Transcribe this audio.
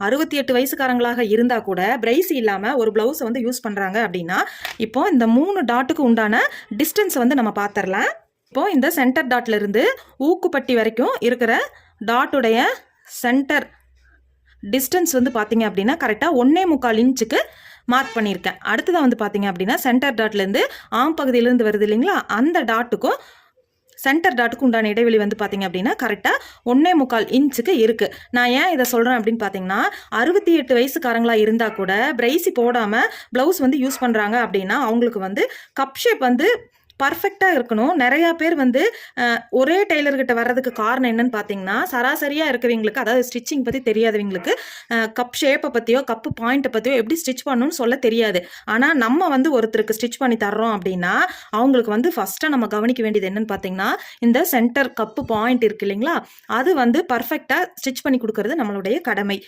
68 வயசுக்காரங்களாக இருந்தால் கூட பிரைஸ் இல்லாமல் ஒரு ப்ளவுஸை வந்து யூஸ் பண்ணுறாங்க அப்படின்னா இப்போ இந்த 3 டாட்டுக்கு உண்டான டிஸ்டன்ஸ் வந்து நம்ம பார்த்துடலாம். இப்போ இந்த சென்டர் டாட்ல இருந்து ஊக்குப்பட்டி வரைக்கும் இருக்கிற டாட்டுடைய சென்டர் டிஸ்டன்ஸ் வந்து பார்த்தீங்க அப்படின்னா கரெக்டாக 1.25 இன்ச்சுக்கு மார்க் பண்ணியிருக்கேன். அடுத்ததாக வந்து பார்த்தீங்க அப்படின்னா சென்டர் டாட்லேருந்து ஆம் பகுதியிலேருந்து வருது இல்லைங்களா, அந்த டாட்டுக்கும் சென்டர் டாட்டுக்கு உண்டான இடைவெளி வந்து பார்த்தீங்க அப்படின்னா கரெக்டாக 1.25 இன்ச்சுக்கு இருக்குது. நான் ஏன் இதை சொல்கிறேன் அப்படின்னு பார்த்தீங்கன்னா 68 வயசுக்காரங்களாக இருந்தால் கூட பிரைசி போடாமல் ப்ளவுஸ் வந்து யூஸ் பண்ணுறாங்க அப்படின்னா அவங்களுக்கு வந்து கப் ஷேப் வந்து பர்ஃபெக்டாக இருக்கணும். நிறையா பேர் வந்து ஒரே டெய்லர்கிட்ட வர்றதுக்கு காரணம் என்னன்னு பார்த்தீங்கன்னா சராசரியாக இருக்கிறவங்களுக்கு, அதாவது ஸ்டிச்சிங் பற்றி தெரியாதவங்களுக்கு கப் ஷேப்பை பற்றியோ கப்பு பாயிண்ட்டை பற்றியோ எப்படி ஸ்டிச் பண்ணணும்னு சொல்ல தெரியாது. ஆனால் நம்ம வந்து ஒருத்தருக்கு ஸ்டிச் பண்ணி தர்றோம் அப்படின்னா அவங்களுக்கு வந்து ஃபஸ்ட்டாக நம்ம கவனிக்க வேண்டியது என்னன்னு பார்த்தீங்கன்னா இந்த சென்டர் கப்பு பாயிண்ட் இருக்கு இல்லைங்களா, அது வந்து பர்ஃபெக்டாக ஸ்டிச் பண்ணி கொடுக்கறது நம்மளுடைய கடமை.